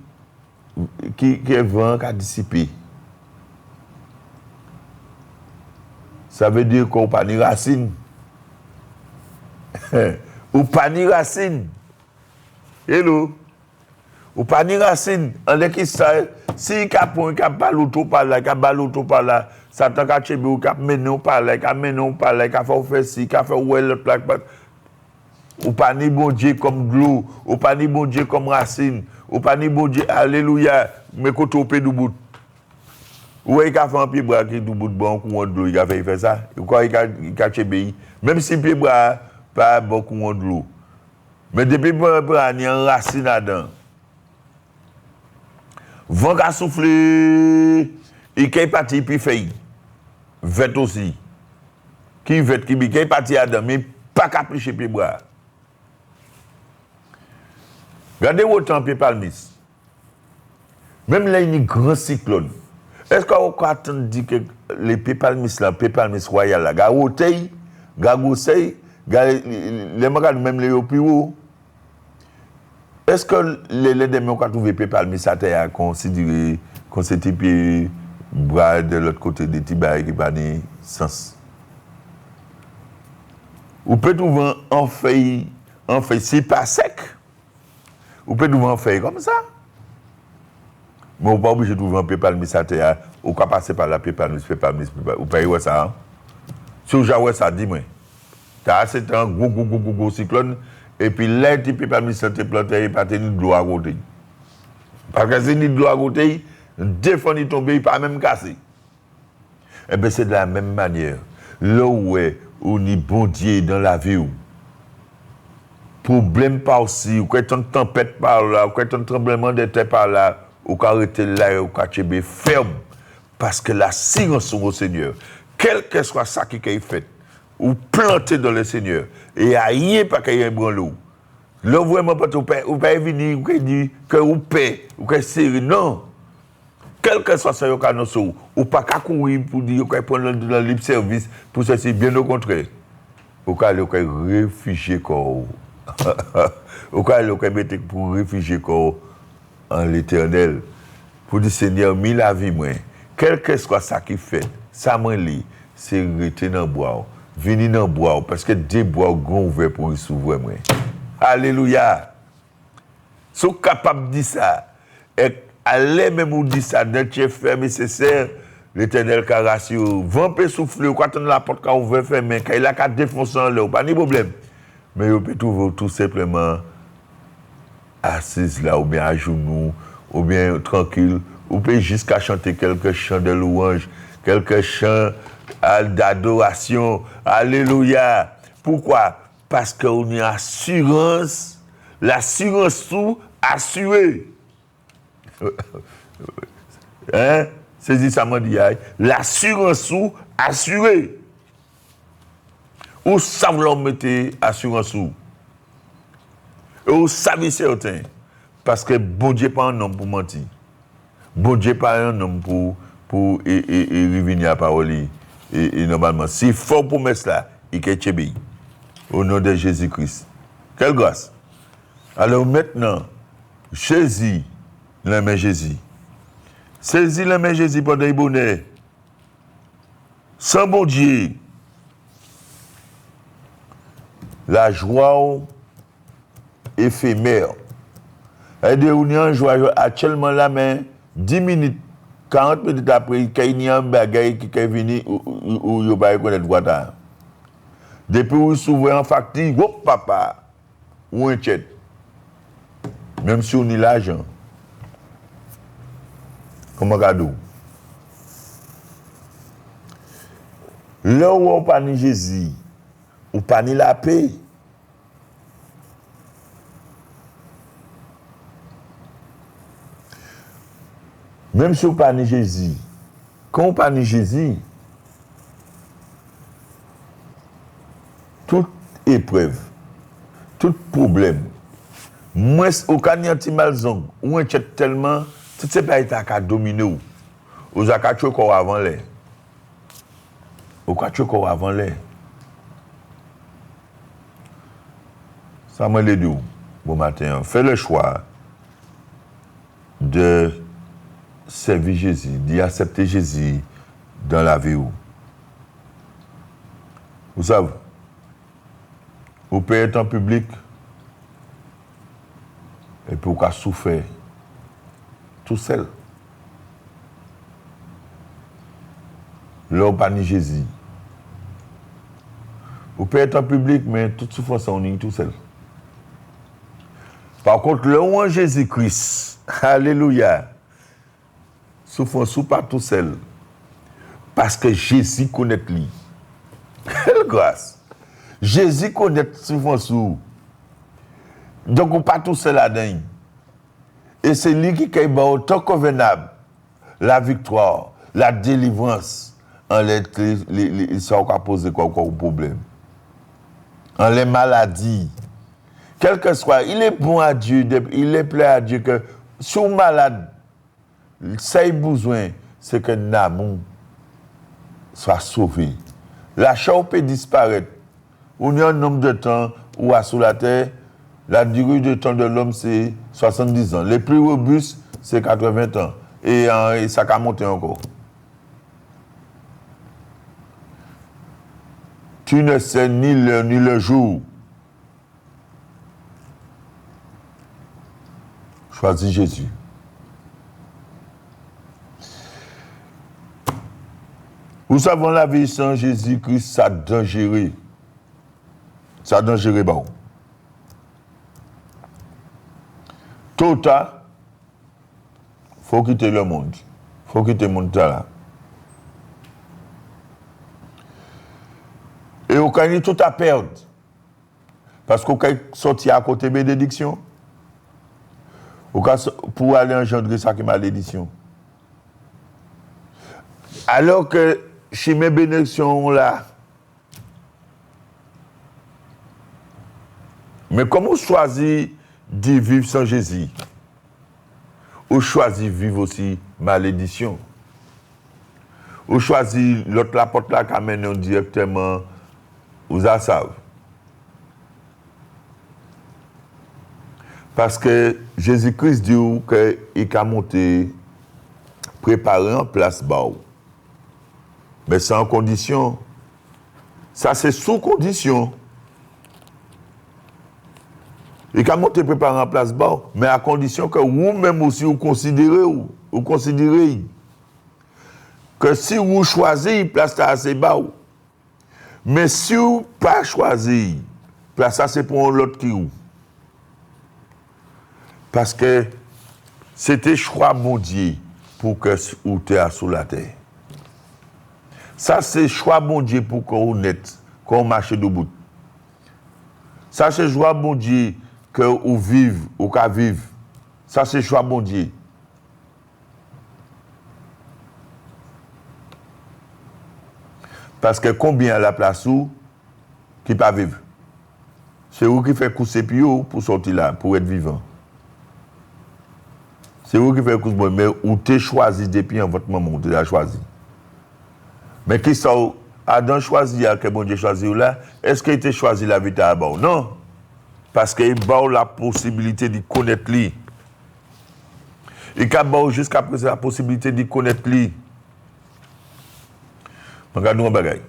est vent qui a dissipé. Ça veut dire qu'on n'a pas de racine. Ou pas de racine. Hello. Ou pas de racine. On est qui ça? Si il y a un baloto par là, ça t'a caché, ou il y a mené par là, il y a fait ci, il y a fait l'autre plaque. Ou pas de bon Dieu comme glou, ou pas de bon Dieu comme racine, ou pas de bon Dieu, alléluia, mais quand on peut du bout. Ou il a fait un pied bras qui du bout de bon courant de l'eau, il a fait ça. Ou quoi il a chébi. Même si le pied bras pas bon courant de l'eau. Mais depuis le bras, il y a une racine là-dedans. Vent qui a soufflé, il est parti, puis fait. Vête aussi. Qui est parti là-dedans, mais pas qu'à plicher pied bras. Regardez autant pied palmis. Même là, il y a un grand cyclone. Est-ce qu'on attend dit que les pépalmis royales là, Garoutei, Gagosei, les marades même les plus haut. Est-ce que les demi ont trouvé pépalmis à terre considéré qu'on s'était pied bras de l'autre côté des Tibet qui pas de sens? Ou peut trouver en feuille, c'est pas sec. Ou peut trouver en feuille comme ça. Mais on n'est pas obligé de trouver un pépalmis à terre, ou qu'on passe par la pépalmis, ou pas y ça. Hein? Si vous avez ça, dis-moi. Tu as assez de temps, gros cyclone, et puis là, les pépalmis sont plantés, pas de l'eau à côté. Parce que si de l'eau à côté, défend de tomber, il pas même cassé. Eh bien, c'est de la même manière. Là où on est bon Dieu dans la vie, problème par aussi, ou qu'il y a une tempête par là, ou qu'il y a un tremblement de terre par là, ou qu'on arrête là, ou qu'on chébé ferme. Parce que la silence au Seigneur, quel que soit ça qui est fait, ou planté dans le Seigneur, et à y est pas qu'il y ait un branlou. Là, vraiment, ou pas venir, ou dire que vous paie, ou que c'est non. Quel que soit ça, ou pas qu'à courir pour dire qu'on prend dans le libre service, pour ceci, bien au contraire. Ou qu'à réfugier corps. Ou qu'à mettre pour réfugier corps en l'Éternel. Pour dire, Seigneur, mis la vie, moi. Quel que soit ça qui fait, ça m'en lit, c'est rester dans le bois. Venir dans le bois, parce que des bois sont ouverts pour y s'ouvrir, moi. Alléluia. Sont capables de dire ça. Et allez même ou dire ça, d'un chef ferme nécessaire, l'Éternel carassio, vent souffler, quand on la porte quand ouvert fermé, quand il a qu'à défoncer en l'air, pas de problème. Mais on peut trouver tout simplement assise là, ou bien à genoux, ou bien tranquille, ou peut jusqu'à chanter quelques chants de louange, quelques chants d'adoration. Alléluia. Pourquoi? Parce qu'on a assurance, l'assurance sous assurée. Hein? C'est ça, m'a dit, l'assurance sous assurée. Où ça vous mettez assurance sous? Et où savez certain? Parce que bon Dieu pas un homme pour mentir. Bon Dieu pas un homme pour revenir à la parole. Et normalement, s'il faut pour mettre cela, il est tchébi. Au nom de Jésus-Christ. Quelle grâce. Alors maintenant, saisis la main Jésus. Saisis la main Jésus pendant le bonheur. Sans bon Dieu, la joie éphémère. Et on est en joie actuellement la main, 10 minutes, 40 minutes après, il y a un bagage qui est venu où il n'y a pas de droit. Depuis où il s'ouvre en facture, hop papa, ou un chat. Même si on a l'argent. Comme un cadeau. Là où on parle de Jésus, on parle de la paix. Même si on parle de Jésus, quand on parle de Jésus, toute épreuve, tout problème, moins au canyon malzong, ou un chat tellement, tout ce pays est à dominer. Aux acatchos qu'on avant l'air. Au acatchos qu'on avant l'air. Ça m'a l'aidé. Bon matin, fais le choix de servir Jésus, d'accepter Jésus dans la vie. Vous savez, vous pouvez être en public et puis vous souffrir tout seul. Là, vous parlez de Jésus. Vous pouvez être en public, mais toute souffrance, on est tout seul. Par contre, là où en Jésus-Christ, alléluia, souffrance ou pas tout seul. Parce que Jésus connaît lui. Quelle grâce. Jésus connaît souffrance ou. Donc, on pas tout seul là-dedans. Et c'est lui qui est autant convenable la victoire, la délivrance en les ça va poser quoi problème. En les maladies. Quel que soit, il est bon à Dieu, il est plaît à Dieu que si on est malade, ça a besoin, c'est que l'amour soit sauvé. La chair peut disparaître. On y a un nombre de temps où à sous la terre, la durée de temps de l'homme, c'est 70 ans. Les plus robustes, c'est 80 ans. Et ça a monté encore. Tu ne sais ni l'heure ni le jour. Choisis Jésus. Nous savons la vie sans Jésus-Christ, ça dangereux. Ça dangereux, bon. Tôt ou tard, il faut quitter le monde. Il faut quitter le monde là. Et on a tout à perdre. Parce qu'on a sorti à côté de bénédiction. Pour aller engendrer ça qui est malédiction. Alors que chez mes bénédictions là, mais comment on choisit de vivre sans Jésus? On choisit de vivre aussi malédiction. On choisit l'autre la porte là qui amène directement aux assaves. Parce que Jésus-Christ dit qu'il a monté, préparé en place bas. Mais sans condition. Ça, c'est sous condition. Il a monté préparer en place bas, mais à condition que vous-même aussi vous considérez que si vous choisissez, place ça assez bas. Mais si vous pas choisi, place ça c'est pour l'autre qui ou. Parce que c'était choix mon Dieu pour que vous soyez sous la terre. Ça c'est choix mon Dieu pour que vous n'êtes, qu'on marche debout. Ça c'est choix mon Dieu que vous vivez, ou qu'à vivre. Ça c'est choix mon Dieu. Parce que combien à la place où qui pas vivre? C'est vous qui fait coucher pied pour sortir là, pour être vivant. C'est vous qui fait coucher mais ou t'es choisi depuis en votre moment, vous l'avez choisi. Mais qui ça Adam choisi que bon Dieu choisi là, est-ce qu'il était choisi la vie à bas? Non. Parce qu'il a la possibilité de connaître lui. Il a jusqu'à présent la possibilité de connaître lui. Regardez-nous un bagage.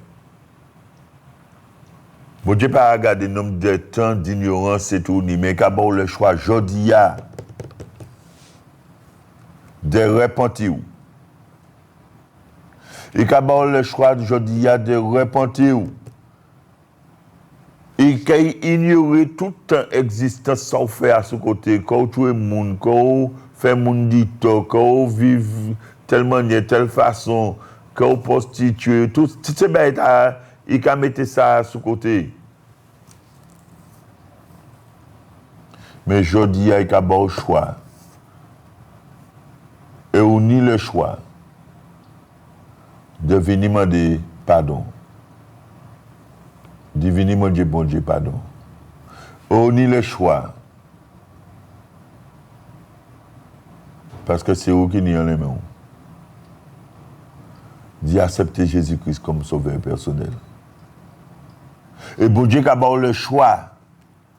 Bon Dieu pas regarder le nombre de temps d'ignorance et tout, mais il a le choix aujourd'hui de repentir. Il a le choix aujourd'hui de repentir. Il a ignoré toute existence sans faire à ce côté. Quand tu es monde, quand tu fais monde dito, quand tu vis telle manière, telle façon, quand tu prostitues, tout ces bêtes, il a mis ça à ce côté. Mais aujourd'hui, il a le choix. Et on nie le choix de venir demander pardon. De venir demander bon Dieu pardon. On nie le choix. Parce que c'est vous qui n'y en les mains. D'y accepter Jésus-Christ comme sauveur personnel. Et bon Dieu a le choix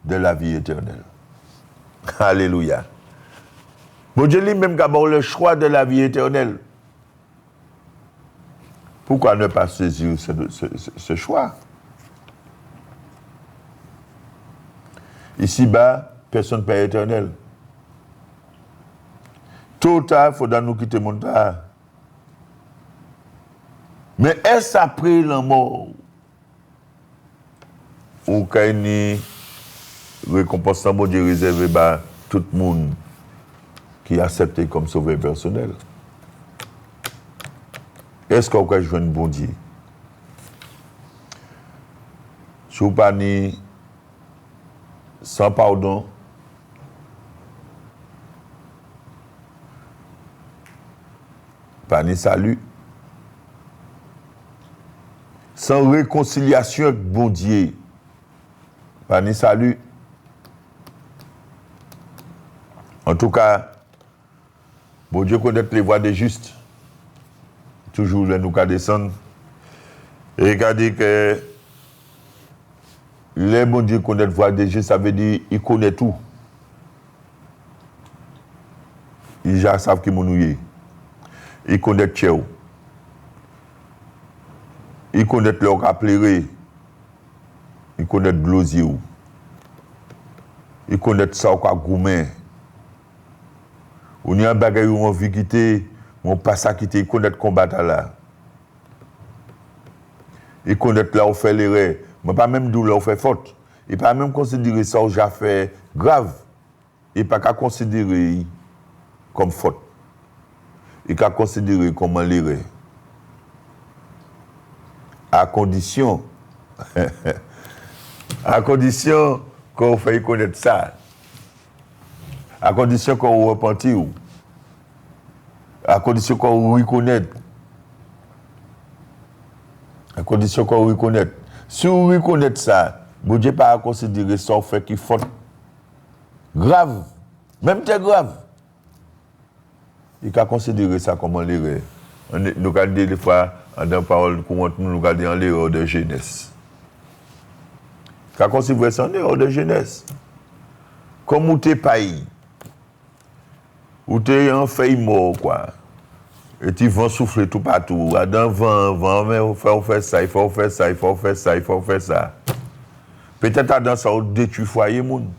de la vie éternelle. Alléluia. Bon Dieu lui-même a le choix de la vie éternelle. Pourquoi ne pas saisir ce choix? Ici-bas, personne ne peut éternel. Tôt ou tard, il faudra nous quitter mon temps. Mais est-ce après la mort ou qu'il y a une récompense bon Dieu réservée à tout le monde qui est accepté comme sauveur personnel? Est-ce qu'on peut jouer un bon Dieu? Si vous parlez sans pardon, pas ni salut, sans réconciliation avec bon Dieu, pas ni salut. En tout cas, bon Dieu connaît les voies des justes. Toujours là nous qu'à descendre. Et regardez que les bon Dieu connaît les voies des justes, ça veut dire qu'il connaît tout. Ils savent qui m'ont il connaît Tchéo. Il connaît leur capléry. Il connaît Glosier. Il connaît ça au Goumen. On y a un bagage où on vit quitter, on passe à quitter, il connaît le combat là. Il connaît là où fait l'erreur. Mais pas même d'où là où fait faute. Il pas même considérer ça où j'ai fait grave. Il pas qu'à considérer comme faute. Il qu'à considérer comme l'erreur. À condition qu'on fait connaître ça. À condition qu'on repentit. À condition qu'on reconnaît. À condition qu'on reconnaît. Si on reconnaît ça, bon Dieu pas à considérer ça fait qu'il faut grave. Même très grave. Il peut considérer ça comme l'erreur. Nous regardons des fois, dans la parole courante, nous regardons l'erreur de jeunesse. Il peut considérer ça en erreur de jeunesse. Comme où tu es pays. Ou t'es en feuille mort, quoi. Et tu vas souffler tout partout. Dans vent, mais il faut faire ça, il faut faire ça, il faut faire ça, il faut faire ça. Peut-être dans ça, on détruit foyer, moun.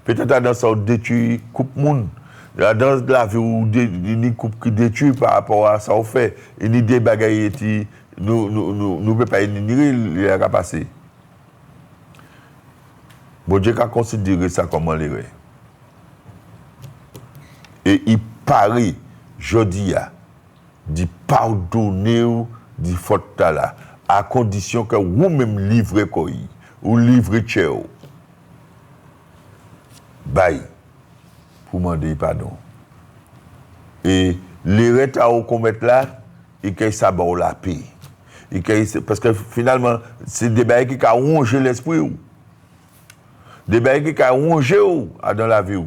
Peut-être dans ça, on détruit coupe monde. Dans la vie, où une coupe qui détruit par rapport à ça, on fait. Une idée bagaille qui nous ne pouvons pas ignorer les passer. Bon Dieu a considéré ça comme l'erreur. Et il paraît, je dis, de pardonner des fautes là, à condition que vous-même livrez quoi, ou livrez tchèo. Bye. Pour demander pardon. Et l'erreur à commettre là, et qu'il s'abat la paix. Parce que finalement, c'est des bagages qui ont rongé l'esprit. Des bagages qui ont rongé dans la vie.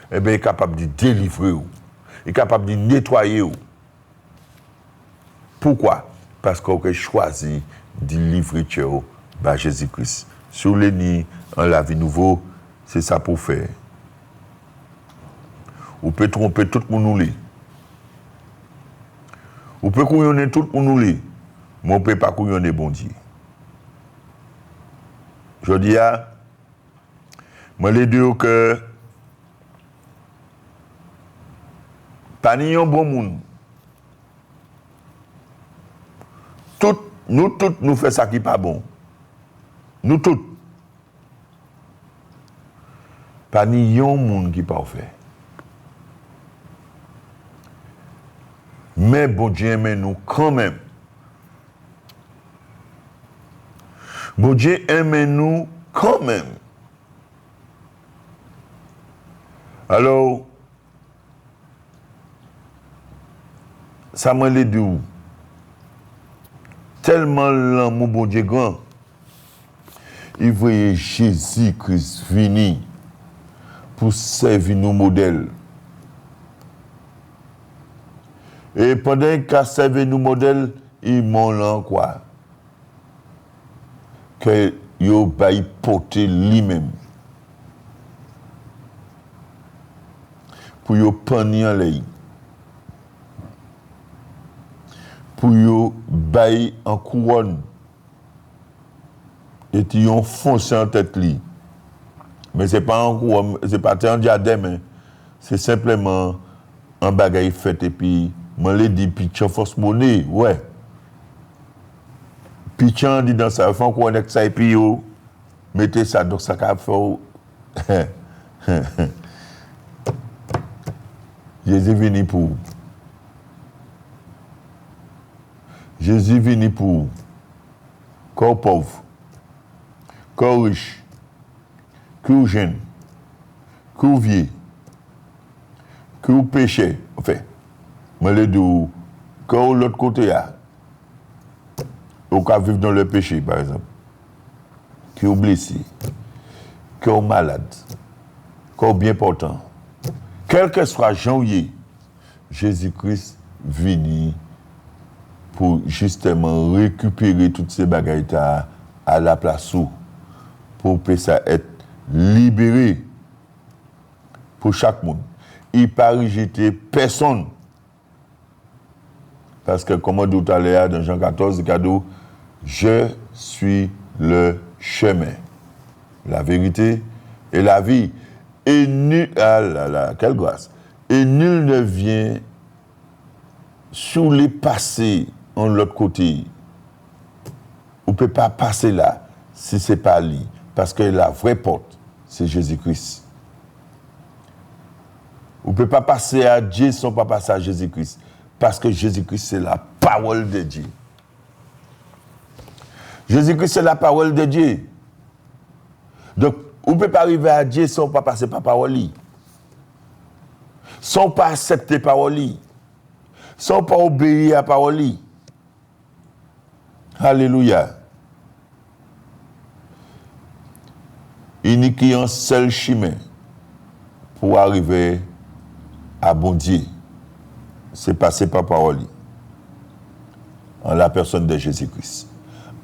Eh bien, il est capable de délivrer. Il est capable de nettoyer. Pourquoi? Parce qu'on a choisi de livrer par Jésus-Christ. Sur les nids, en la vie nouveau, c'est ça pour faire. Vous pouvez tromper tout le monde. Vous pouvez couillonner tout le monde, mais vous ne pouvez pas couillonner bon Dieu. Je dis moi les deux que pas ni un bon monde. Nous tous nous faisons ça qui n'est pas bon. Nous tous. Pas ni un monde qui n'est pas fait. Mais bon Dieu aime nous quand même. Bon Dieu aime nous quand même. Alors, ça m'a l'aidé où? Tellement l'amour bon Dieu grand. Il voyait Jésus-Christ venir pour servir nos modèles. Et pendant qu'il a servi nos modèles, il m'ont là quoi? Que il va y porter lui-même. Pour y penir les. Pour y bailler en couronne. Et ils ont foncé en tête li. Mais c'est pas un couronne, c'est pas un diadème, c'est simplement un bagaille fait et puis moi l'ai dit pitchan force monnaie, ouais. Pitchan dit dans ça, il faut qu'on ait ça et puis mettez ça donc ça qu'a fait. Jésus venu pour. Jésus venu pour. Corps pauvre, corps riche, corps jeune, corps vieux, corps péché, enfin, moi les deux, corps l'autre côté là, au cas vivre dans le péché par exemple, corps blessé, corps malade, corps bien portant, quel que soit janvier, Jésus-Christ venu pour justement récupérer toutes ces bagailles à la place où, pour que ça être libéré pour chaque monde. Il ne pas rejeter personne. Parce que, comme on dit tout à l'heure dans Jean 14, cadeau, je suis le chemin, la vérité et la vie. Et nul, ah là là, quelle grâce. Et nul ne vient sous les passés en l'autre côté. On ne peut pas passer là si ce n'est pas lui. Parce que la vraie porte, c'est Jésus-Christ. On ne peut pas passer à Dieu sans pas passer à Jésus-Christ. Parce que Jésus-Christ, c'est la parole de Dieu. Jésus-Christ, c'est la parole de Dieu. Donc, on ne peut pas arriver à Dieu sans pas passer par parole. Sans pas accepter parole. Sans pas obéir à parole. Alléluia. Il n'y a qu'un seul chemin pour arriver à bon Dieu. C'est passer par parole. En la personne de Jésus-Christ.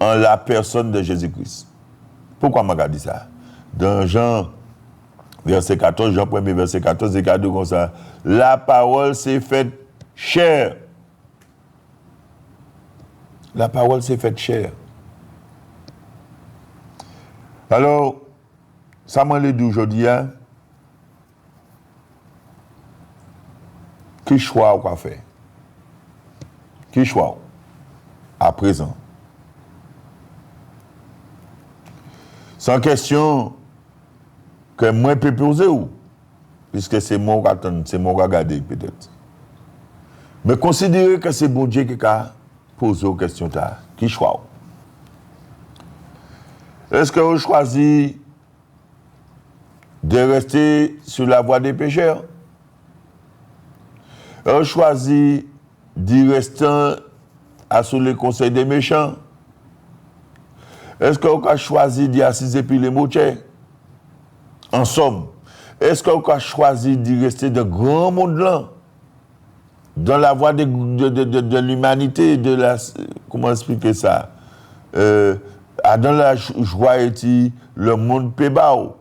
En la personne de Jésus-Christ. Pourquoi m'a dit ça? Dans Jean, verset 14, Jean 1er, verset 14, il y a deux comme ça. La parole s'est faite chair. La parole s'est faite chair. Alors, ça m'a dit aujourd'hui, hein, qui choix qu'on fait? Qui choix? À présent. Sans question que moi peux poser ou, puisque c'est moi qui attend, c'est moi qui regarde peut-être. Mais considérez que c'est bon Dieu qui a posé aux questions là. Qui choix? Est-ce que vous choisissez de rester sur la voie des pécheurs? Vous choisissez d'y rester sous les conseils des méchants? Est-ce que vous avez choisi d'y assiser puis les moutiers? En somme, est-ce que vous avez choisi d'y rester de grand monde là? Dans la voie de l'humanité, de la... Comment expliquer ça? Dans la joie et le monde pébao.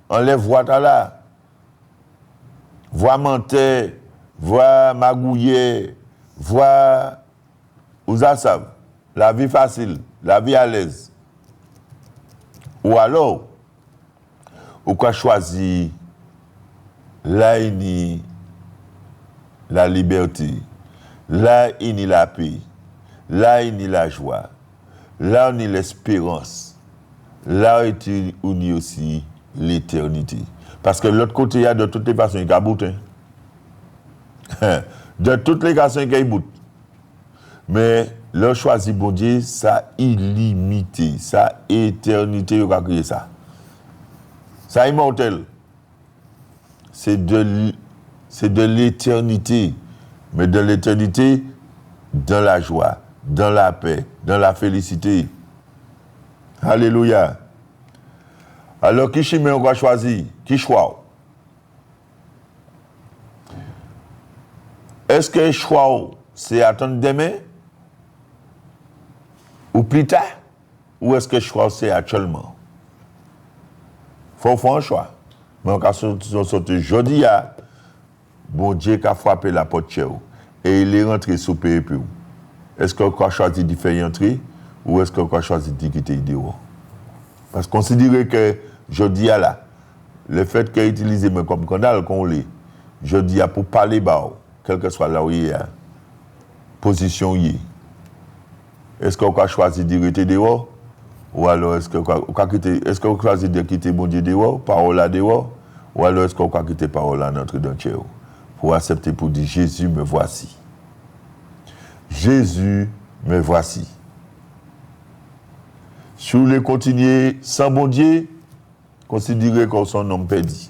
Enlève voix là. Voix menteur, voix magouillé, voix... Vous savez, la vie facile, la vie à l'aise. Ou alors, vous avez choisi là, il la liberté, là, il y a la paix, là, il y a la joie, là, il y a l'espérance, là, il y a aussi l'éternité. Parce que de l'autre côté, il y a de toutes les façons, il y a bout. De toutes les façons, il y a bout. Mais le choisi bon Dieu, ça illimité, ça éternité, il a créé ça. Ça immortel. C'est de l'éternité. Mais de l'éternité, dans la joie, dans la paix, dans la félicité. Alléluia. Alors, qui chemin on va choisir? Qui choix? Est-ce que le choix, c'est attendre demain? Ou plus tard? Ou est-ce que le choix, c'est actuellement? Il faut faire un choix. Mais on va sortir jeudi, bon Dieu qui a frappé la porte chez vous. Et il est rentré sous PEP. Est-ce qu'on va choisir de faire entrer? Ou est-ce qu'on va choisir de quitter dehors? Parce que considérez que jeudi, là, le fait qu'il utilise comme canal qu'on l'est, jeudi, pour parler bas, quel que soit là où il y a, position il y est. Est-ce qu'on va choisir de rester dehors? Ou alors est-ce qu'on va choisir de quitter mon Dieu dehors, parole là dehors? Ou alors est-ce qu'on va quitter parole là notre dentier pour accepter pour dire Jésus me voici. Jésus me voici. Si vous voulez continuer sans bon Dieu, considérez qu'on son homme perdu.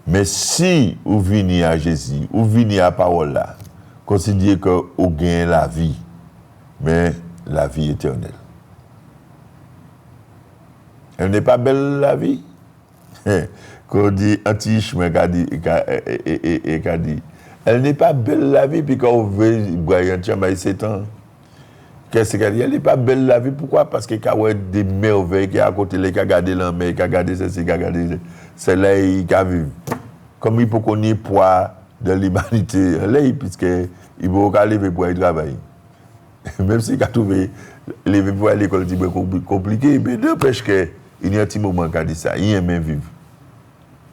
Mais si vous venez à Jésus, vous venez à la parole là, considérez que vous gagnez la vie, mais la vie éternelle. Elle n'est pas belle la vie? Quand on dit anti-chemin, elle n'est pas belle la vie, puis quand on veut boire un chambre, c'est temps. Qu'est-ce qu'elle dit? Elle n'est pas belle la vie, pourquoi? Parce qu'il y a des merveilles qui sont à côté, qui ont gardé la mer, qui ont gardé ceci, qui ont gardé celle-là, qui a vu. Comme il faut qu'on ait poids de l'humanité, puisqu'il faut qu'on lever pour aller travailler. Même si il a trouvé lever pour aller à l'école, c'est compliqué, mais n'empêche qu'il y a un petit moment qui a dit ça, il aime vivre.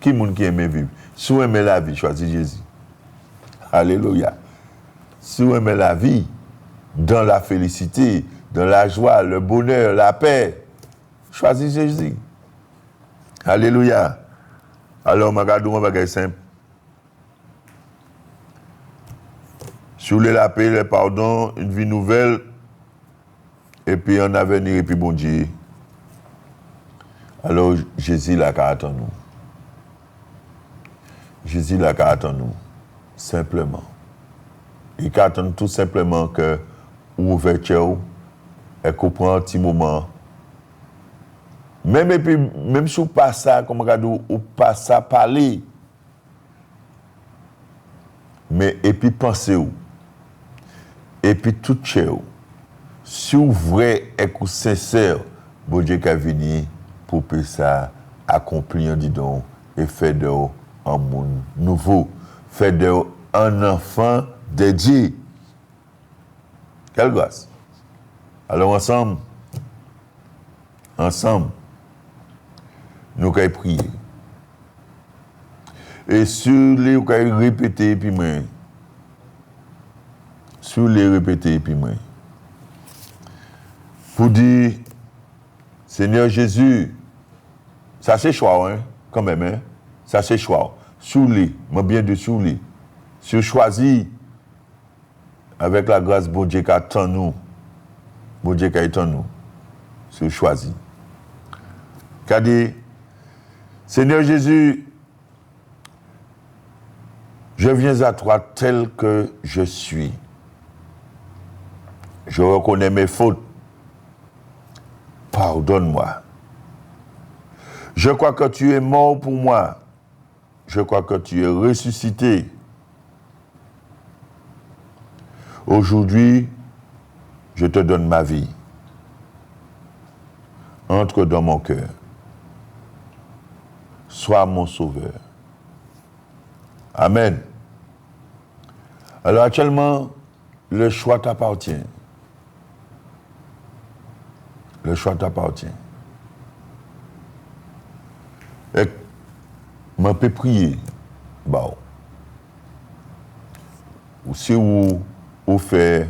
Qui est-ce qui aime vivre? Si vous aimez la vie, choisis Jésus. Alléluia. Si vous aimez la vie, dans la félicité, dans la joie, le bonheur, la paix, choisis Jésus. Alléluia. Alors, je vais vous dire simple. Si vous voulez la paix, le pardon, une vie nouvelle, et puis un avenir, et puis bon Dieu. Alors, Jésus là qu'à attendre nous. Jésus là qu'à attendre nous. Simplement. Il qu'à attendre tout simplement que ouverture et qu'on prend un petit moment. Même si vous passez ça, comme on ou pas ça parler. Mais et puis pensez-vous. Et puis tout chez vous. Si vous vrai et que sincère, bon Dieu qui a venu pour que ça accomplir, dis donc, et faire de vous un monde nouveau. Faire de vous un enfant de Dieu. Quelle grâce. Alors ensemble, pouvez prier. Et sur les, vous pouvez répéter, puis moi. Sur les répéter, puis moi. Pour dire, Seigneur Jésus, ça c'est choix, hein, quand même, hein. Ça c'est choix. Sur les, moi bien de sur les. Sur choisi, avec la grâce de Dieu qui attend nous. Bon Dieu qui attend nous. Sur choisi. Qu'a dit, Seigneur Jésus, je viens à toi tel que je suis. Je reconnais mes fautes. Pardonne-moi. Je crois que tu es mort pour moi. Je crois que tu es ressuscité. Aujourd'hui, je te donne ma vie. Entre dans mon cœur. Sois mon sauveur. Amen. Alors actuellement, le choix t'appartient. Le choix t'appartient. Et je peux prier. Bon. Ou si vous faites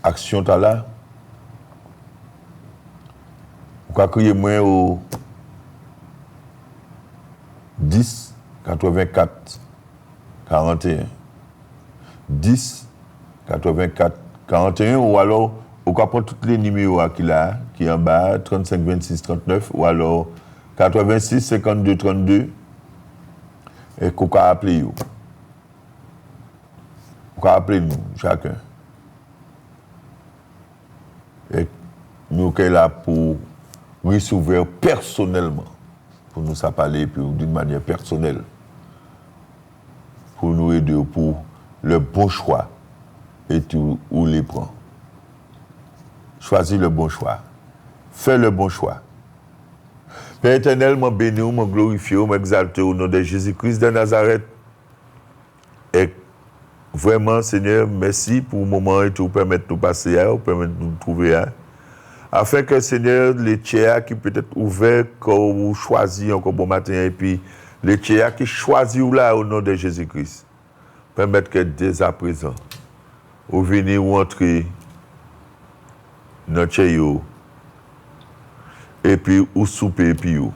action t'as là, vous pouvez crier moi au 10 84 41 10 84 41 ou alors vous pouvez prendre tous les numéros qui là qui est en bas 35 26 39 ou alors 86 52 32 et vous pouvez appeler vous pouvez appeler nous chacun et nous sommes là pour recevoir personnellement pour nous parler d'une manière personnelle pour nous aider pour le bon choix et tout où les prend. Choisis le bon choix. Fais le bon choix. Père éternel, moi bénis, moi glorifie, moi exalte au nom de Jésus-Christ de Nazareth. Et vraiment, Seigneur, merci pour le moment et tout, permettre de nous passer à, permettre de nous trouver à. Afin que, Seigneur, les tiers qui peut être ouverts, qu'on vous choisit encore bon matin, et puis les tiers qui choisissent là au nom de Jésus-Christ, permettre que dès à présent, vous venez ou entrer dans le tiers, et puis ou souper, et puis ou.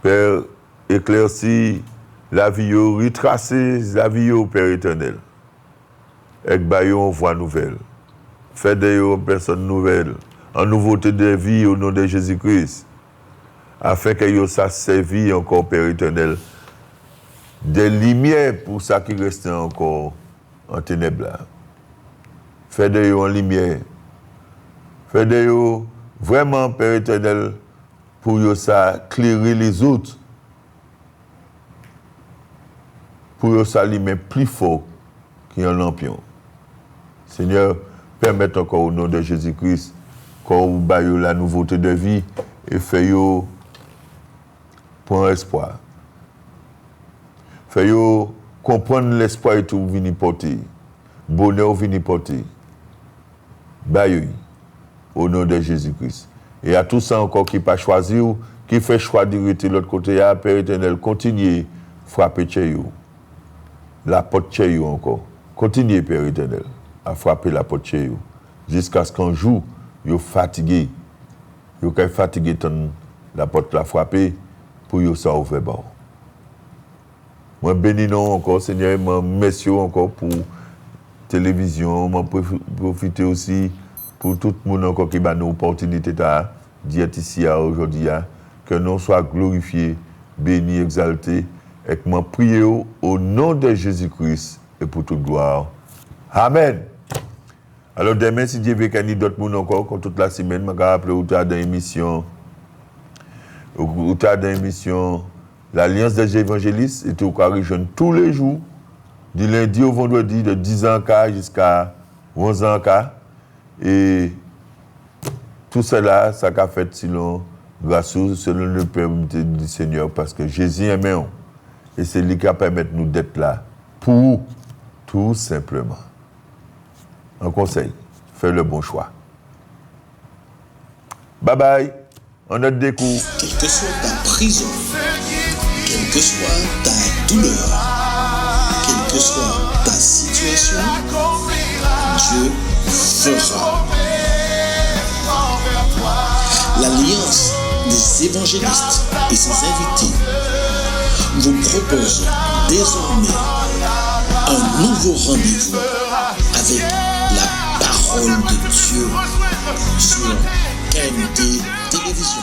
Père, éclaircis la vie, retracer la vie, Père éternel, et baillons une voie nouvelle. Faites de personnes nouvelles, en nouveauté de vie au nom de Jésus-Christ, afin que vous ça servi encore, Père éternel, des lumières pour ça qui reste encore en ténèbres. Faites de vous en lumière. Faites de vous vraiment, Père éternel, pour vous ça éclairer les autres, pour vous ça lumière plus fort qu'un lampion. Seigneur, permettez encore au nom de Jésus-Christ qu'on vous baille la nouveauté de vie et fait-vous pour espoir. Fait-vous comprendre l'espoir et tout vini porter. Bonheur vini porter. Baille au nom de Jésus-Christ. Et à tous ça encore qui pas choisi ou qui fait choix de rester de l'autre côté, à Père éternel, continuez frapper chez vous. La porte chez vous encore. Continuez, Père éternel, à frapper la porte chez vous. Jusqu'à ce qu'un jour, vous fatigué. Vous êtes fatigué, la porte la frapper pour vous ça ouvrir. Moi, bénis nous encore, Seigneur, moi, merci encore pour télévision. Moi, profiter aussi pour tout le monde encore qui m'a nous opportunité d'être ici aujourd'hui. Que nous soyons glorifiés, bénis, exaltés. Et que moi, prier au nom de Jésus-Christ et pour toute gloire. Amen. Alors demain, si Dieu veut qu'il y ait d'autres monde encore, comme toute la semaine, je vais rappeler où tu as dans l'émission l'Alliance des évangélistes, et tu as rejoindre tous les jours, du lundi au vendredi, de 10 ans jusqu'à 11 ans. Et tout cela, ça a fait selon le permis du Seigneur, parce que Jésus est aimé. Et c'est lui qui a permis de nous d'être là, pour tout simplement. Un conseil, fais le bon choix. Bye bye. On a des coups. Quelle que soit ta prison, quelle que soit ta douleur, quelle que soit ta situation, Dieu fera. L'Alliance des évangélistes et ses invités vous propose désormais un nouveau rendez-vous avec la parole de Dieu sur KMT Télévision.